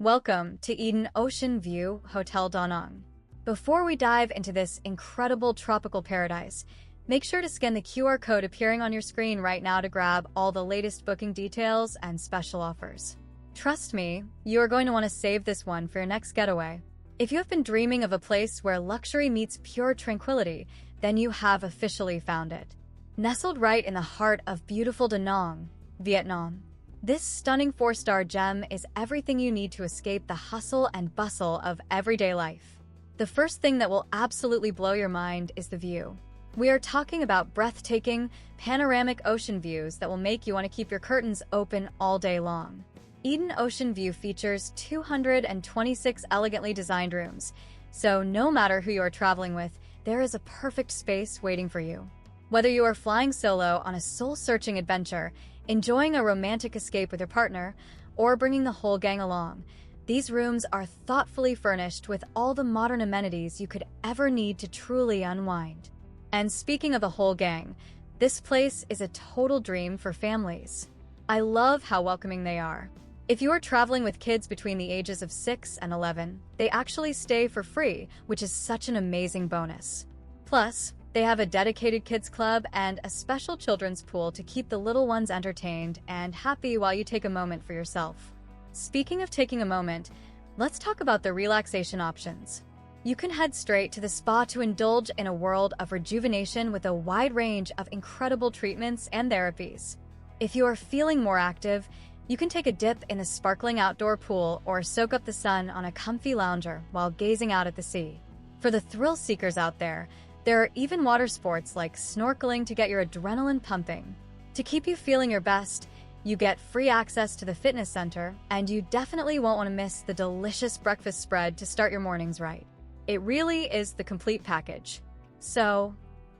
Welcome to Eden Ocean View Hotel Danang. Before we dive into this incredible tropical paradise, make sure to scan the QR code appearing on your screen right now to grab all the latest booking details and special offers. Trust me, you are going to want to save this one for your next getaway. If you have been dreaming of a place where luxury meets pure tranquility, then you have officially found it. Nestled right in the heart of beautiful Danang, Vietnam, this stunning 4-star gem is everything you need to escape the hustle and bustle of everyday life. The first thing that will absolutely blow your mind is the view. We are talking about breathtaking, panoramic ocean views that will make you want to keep your curtains open all day long. Eden Ocean View features 226 elegantly designed rooms, so no matter who you are traveling with, there is a perfect space waiting for you. Whether you are flying solo on a soul-searching adventure, enjoying a romantic escape with your partner, or bringing the whole gang along, these rooms are thoughtfully furnished with all the modern amenities you could ever need to truly unwind. And speaking of the whole gang, this place is a total dream for families. I love how welcoming they are. If you are traveling with kids between the ages of 6 and 11, they actually stay for free, which is such an amazing bonus. Plus, they have a dedicated kids club and a special children's pool to keep the little ones entertained and happy while you take a moment for yourself. Speaking of taking a moment, let's talk about the relaxation options. You can head straight to the spa to indulge in a world of rejuvenation with a wide range of incredible treatments and therapies. If you are feeling more active, you can take a dip in the sparkling outdoor pool or soak up the sun on a comfy lounger while gazing out at the sea. For the thrill seekers out there are even water sports like snorkeling to get your adrenaline pumping. To keep you feeling your best, you get free access to the fitness center, and you definitely won't want to miss the delicious breakfast spread to start your mornings right. It really is the complete package. So,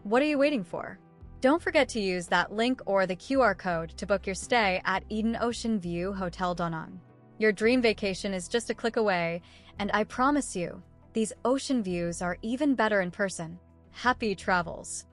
what are you waiting for? Don't forget to use that link or the QR code to book your stay at Eden Ocean View Hotel Danang. Your dream vacation is just a click away, and I promise you, these ocean views are even better in person. Happy travels!